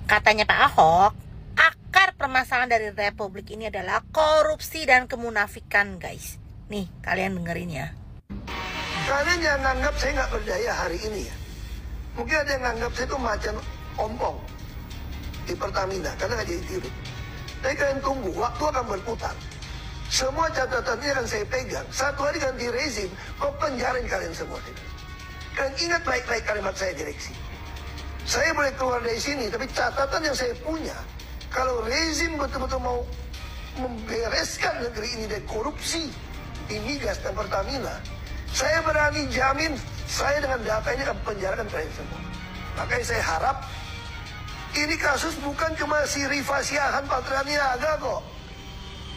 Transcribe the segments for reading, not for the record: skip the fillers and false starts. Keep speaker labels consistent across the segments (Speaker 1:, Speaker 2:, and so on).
Speaker 1: Katanya Pak Ahok, akar permasalahan dari Republik ini adalah korupsi dan kemunafikan, guys. Nih, kalian dengerin ya.
Speaker 2: Kalian jangan nganggap saya nggak berdaya hari ini ya. Mungkin ada yang nganggap saya itu macan ompong di Pertamina, karena nggak jadi tiru. Tapi kalian tunggu, waktu akan berputar. Semua catatannya akan saya pegang. Satu hari ganti rezim, kok penjarain kalian semua. Kalian ingat baik-baik kalimat saya, direksi. Saya boleh keluar dari sini, tapi catatan yang saya punya, kalau rezim betul-betul mau membereskan negeri ini dari korupsi di migas dan Pertamina, saya berani jamin saya dengan data ini akan penjarakan kalian semua. Makanya saya harap ini kasus bukan cuma si Rifa Siahan Patraniaga kok.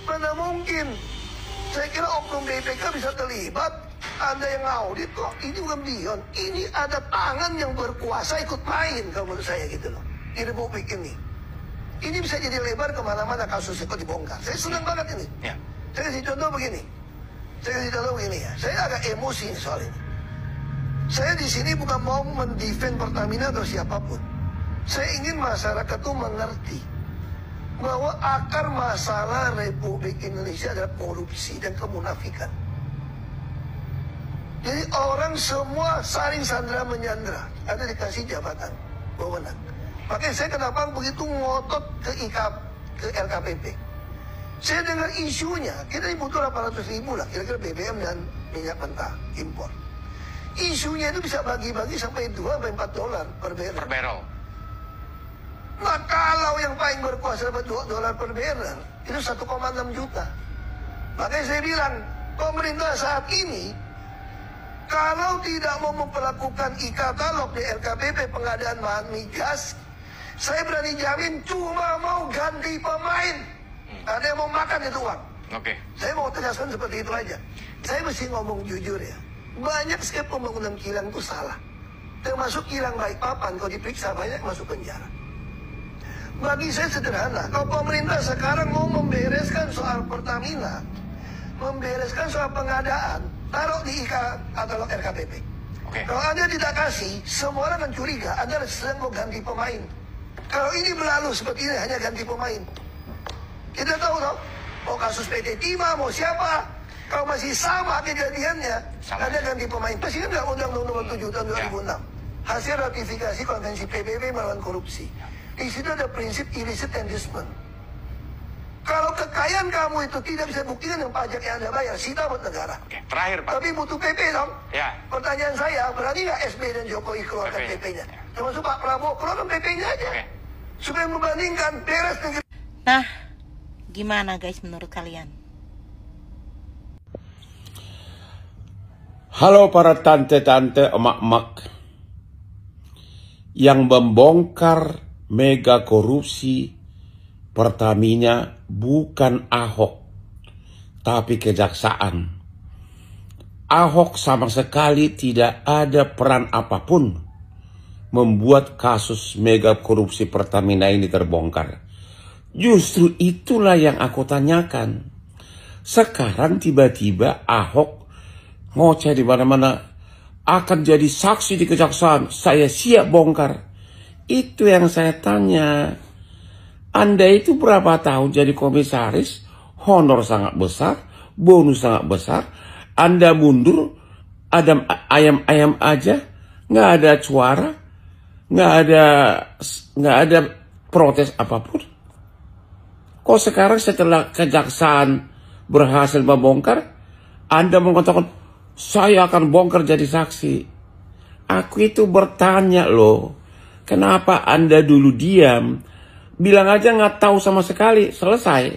Speaker 2: Mana mungkin? Saya kira oknum BPK bisa terlibat. Anda yang audit kok. Ini bukan beyond. Ini ada tangan yang berkuasa ikut main kalau menurut saya gitu loh. Di Republik ini. Ini bisa jadi lebar kemana-mana kasusnya kok dibongkar. Saya senang banget ini. Ya. Saya kasih contoh begini. Ya. Saya agak emosi soal ini. Saya di sini bukan mau mendefend Pertamina atau siapapun. Saya ingin masyarakat itu mengerti bahwa akar masalah Republik Indonesia adalah korupsi dan kemunafikan. Jadi orang semua saling sandra menyandra, ada dikasih jabatan wewenang. Makanya saya kenapa begitu ngotot ke LKPP. Saya dengar isunya, kita butuh 800.000 lah, kira-kira BBM dan minyak mentah impor. Isunya itu bisa bagi-bagi sampai $2-4 per barrel. Nah kalau yang paling berkuasa dapat $2 per barrel, itu 1,6 juta. Makanya saya bilang, pemerintah saat ini, kalau tidak mau memperlakukan e-katalog di LKPP pengadaan bahan migas, saya berani jamin cuma mau ganti pemain. Ada yang mau makan itu uang. Oke. Saya mau tegaskan seperti itu aja. Saya mesti ngomong jujur ya. Banyak sekali pembangunan kilang itu salah. Termasuk kilang Balikpapan, kalau diperiksa banyak masuk penjara. Bagi saya sederhana, kalau pemerintah sekarang mau membereskan soal Pertamina, membereskan soal pengadaan, taruh di katalog RKPP. Okay. Kalau Anda tidak kasih, semua orang akan curiga Anda sedang mau ganti pemain. Kalau ini berlalu seperti ini, hanya ganti pemain. Kita tahu dong, mau kasus PT Timah, mau siapa, kalau masih sama kejadiannya, Anda ganti pemain. Presiden nggak Undang-Undang Nomor 7 tahun 2006. Hasil ratifikasi Konvensi PBB melawan korupsi. Di situ ada prinsip illicit inducement. Kalau kekayaan kamu itu tidak bisa buktikan dengan pajak yang Anda bayar, sita buat negara. Oke, terakhir Pak. Tapi butuh PP dong. Ya. Pertanyaan saya, berani nggak SBY dan Jokowi keluarkan PP-nya? Termasuk Pak Prabowo, keluarkan PP-nya aja. Oke. Supaya membandingkan beres negeri.
Speaker 1: Nah, gimana guys menurut kalian?
Speaker 3: Halo para tante-tante, emak-emak yang membongkar mega korupsi Pertamina bukan Ahok, tapi kejaksaan. Ahok sama sekali tidak ada peran apapun membuat kasus mega korupsi Pertamina ini terbongkar. Justru itulah yang aku tanyakan. Sekarang tiba-tiba Ahok ngoceh di mana-mana akan jadi saksi di kejaksaan. Saya siap bongkar. Itu yang saya tanya. Anda itu berapa tahun jadi komisaris? Honor sangat besar, bonus sangat besar. Anda mundur, ada ayam-ayam aja, nggak ada suara, nggak ada protes apapun. Kok sekarang setelah kejaksaan berhasil membongkar, Anda mengatakan saya akan bongkar jadi saksi? Aku itu bertanya loh. Kenapa Anda dulu diam? Bilang aja nggak tahu sama sekali, selesai.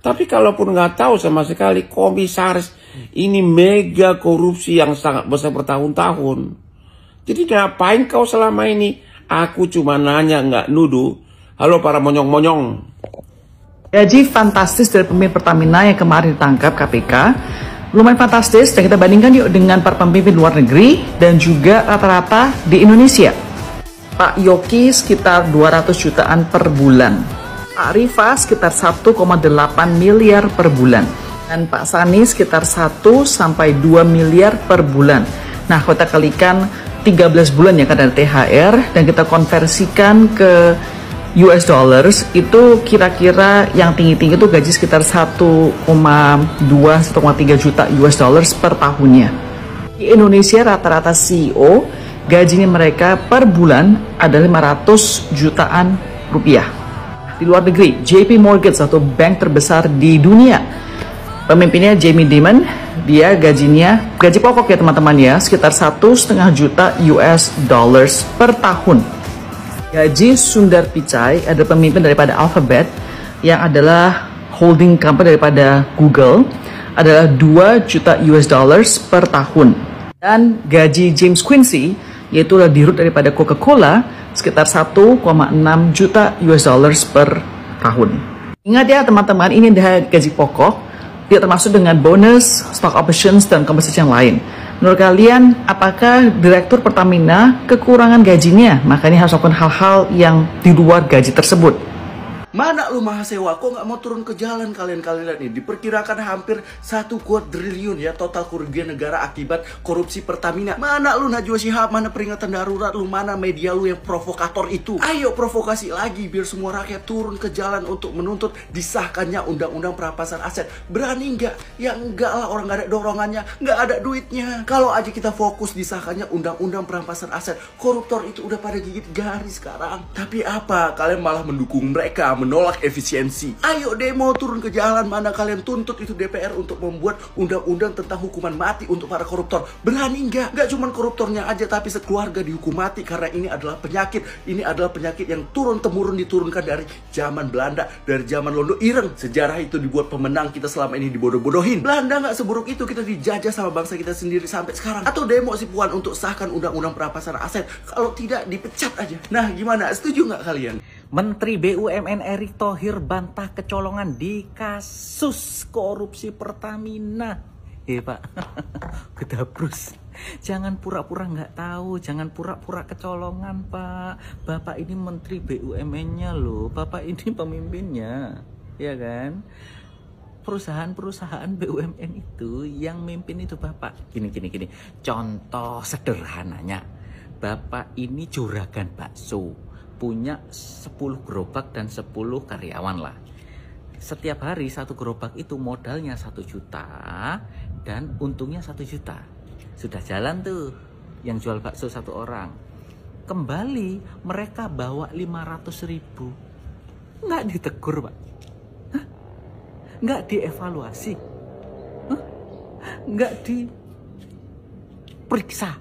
Speaker 3: Tapi kalaupun nggak tahu sama sekali, komisaris ini mega korupsi yang sangat besar bertahun-tahun. Jadi ngapain kau selama ini? Aku cuma nanya, nggak nuduh. Halo para monyong-monyong.
Speaker 4: Gaji fantastis dari pemimpin Pertamina yang kemarin ditangkap KPK. Lumayan fantastis, dan kita bandingkan yuk dengan para pemimpin luar negeri dan juga rata-rata di Indonesia. Pak Yoki sekitar 200 jutaan per bulan. Pak Rifa sekitar 1,8 miliar per bulan. Dan Pak Sani sekitar 1 sampai 2 miliar per bulan. Nah, kita kalikan 13 bulan ya kan dari THR dan kita konversikan ke US dollars itu kira-kira yang tinggi-tinggi itu gaji sekitar 1,2-1,3 juta US dollars per tahunnya. Di Indonesia rata-rata CEO gajinya mereka per bulan adalah 500 jutaan rupiah. Di luar negeri, JP Morgan, satu bank terbesar di dunia, pemimpinnya Jamie Dimon, dia gaji pokok ya teman-teman ya, sekitar 1,5 juta US dollars per tahun. Gaji Sundar Pichai adalah pemimpin daripada Alphabet yang adalah holding company daripada Google, adalah 2 juta US dollars per tahun. Dan gaji James Quincy, yaitu dirut daripada Coca-Cola, sekitar 1,6 juta US dollars per tahun. Ingat ya teman-teman, ini adalah gaji pokok, tidak termasuk dengan bonus, stock options, dan kompensasi yang lain. Menurut kalian, apakah Direktur Pertamina kekurangan gajinya? Makanya harus melakukan hal-hal yang di luar gaji tersebut.
Speaker 5: Mana lu Mahasewa, kok nggak mau turun ke jalan kalian-kalian lihat nih? Diperkirakan hampir 1 kuadriliun ya total kerugian negara akibat korupsi Pertamina. Mana lu Najwa Shihab, mana peringatan darurat lu, mana media lu yang provokator itu? Ayo provokasi lagi biar semua rakyat turun ke jalan untuk menuntut disahkannya undang-undang perampasan aset. Berani nggak? Ya enggak lah, orang nggak ada dorongannya, nggak ada duitnya. Kalau aja kita fokus disahkannya undang-undang perampasan aset, koruptor itu udah pada gigit garis sekarang. Tapi apa? Kalian malah mendukung mereka, menolak efisiensi. Ayo demo, turun ke jalan. Mana kalian tuntut itu DPR untuk membuat undang-undang tentang hukuman mati untuk para koruptor. Berani nggak? Nggak cuma koruptornya aja, tapi sekeluarga dihukum mati karena ini adalah penyakit. Ini adalah penyakit yang turun-temurun diturunkan dari zaman Belanda, dari zaman Londo Ireng. Sejarah itu dibuat pemenang, kita selama ini dibodoh-bodohin. Belanda nggak seburuk itu, kita dijajah sama bangsa kita sendiri sampai sekarang. Atau demo si Puan untuk sahkan undang-undang perampasan aset. Kalau tidak, dipecat aja. Nah gimana? Setuju nggak kalian?
Speaker 6: Menteri BUMN Erick Thohir bantah kecolongan di kasus korupsi Pertamina. Pak, kedabrus. Jangan pura-pura nggak tahu, jangan pura-pura kecolongan, Pak. Bapak ini Menteri BUMN-nya loh, Bapak ini pemimpinnya, ya kan? Perusahaan-perusahaan BUMN itu yang mimpin itu Bapak. Gini. Contoh sederhananya, Bapak ini juragan bakso, punya 10 gerobak dan 10 karyawan lah. Setiap hari 1 gerobak itu modalnya 1 juta dan untungnya 1 juta. Sudah jalan tuh yang jual bakso 1 orang. Kembali mereka bawa 500.000. Nggak ditegur, Pak. Hah? Nggak dievaluasi. Hah? Nggak diperiksa.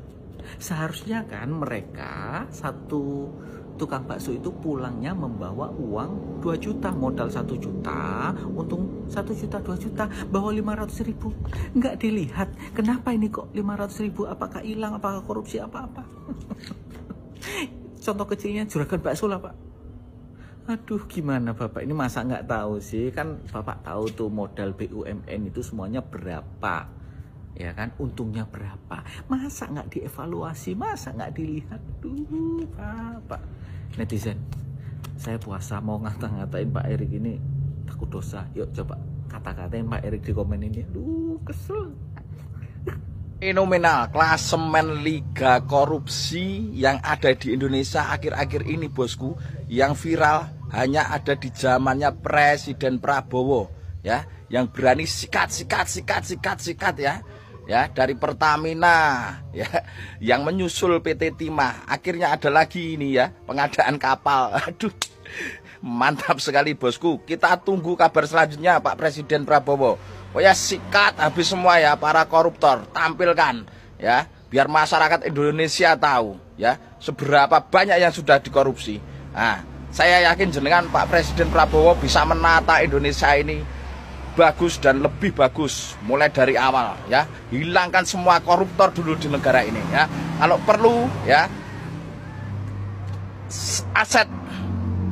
Speaker 6: Seharusnya kan mereka satu tukang bakso itu pulangnya membawa uang 2 juta, modal 1 juta, untung 1 juta, 2 juta, bawa 500.000. Nggak dilihat, kenapa ini kok 500.000, apakah hilang, apakah korupsi, apa-apa. Contoh kecilnya juragan bakso lah Pak. Aduh gimana Bapak ini masa nggak tahu sih, kan Bapak tahu tuh modal BUMN itu semuanya berapa. Ya kan, untungnya berapa, masa nggak dievaluasi, masa nggak dilihat. Duh Pak, netizen, saya puasa mau ngata-ngatain Pak Erick ini takut dosa. Yuk coba kata-katain Pak Erick di komen ini. Duh kesel.
Speaker 5: Fenomenal klasemen liga korupsi yang ada di Indonesia akhir-akhir ini bosku, yang viral hanya ada di zamannya Presiden Prabowo ya, yang berani sikat ya dari Pertamina ya, yang menyusul PT Timah. Akhirnya ada lagi ini ya, pengadaan kapal. Aduh mantap sekali bosku. Kita tunggu kabar selanjutnya Pak Presiden Prabowo. Oh ya, sikat habis semua ya para koruptor, tampilkan ya biar masyarakat Indonesia tahu ya seberapa banyak yang sudah dikorupsi. Nah, saya yakin jenengan Pak Presiden Prabowo bisa menata Indonesia ini bagus dan lebih bagus mulai dari awal ya. Hilangkan semua koruptor dulu di negara ini ya. Kalau perlu ya aset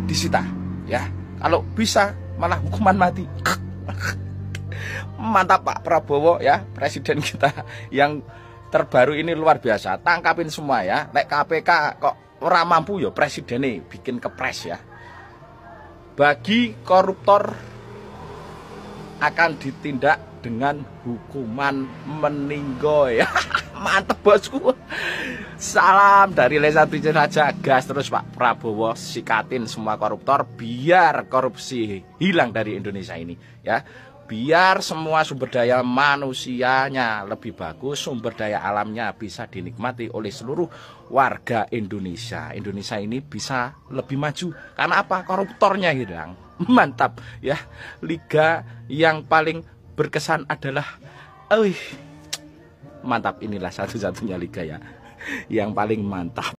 Speaker 5: disita ya. Kalau bisa malah hukuman mati. Mantap Pak Prabowo ya, presiden kita yang terbaru ini luar biasa. Tangkapin semua ya. Lek KPK kok ora mampu ya presiden nih bikin kepres ya. Bagi koruptor akan ditindak dengan hukuman meninggoy. Mantep bosku.
Speaker 7: Salam dari Lesa Bikin Raja, gas terus Pak Prabowo, sikatin semua koruptor biar korupsi hilang dari Indonesia ini ya. Biar semua sumber daya manusianya lebih bagus, sumber daya alamnya bisa dinikmati oleh seluruh warga Indonesia. Indonesia ini bisa lebih maju. Karena apa? Koruptornya hilang. Mantap ya. Liga yang paling berkesan adalah mantap, inilah satu-satunya liga ya yang paling mantap.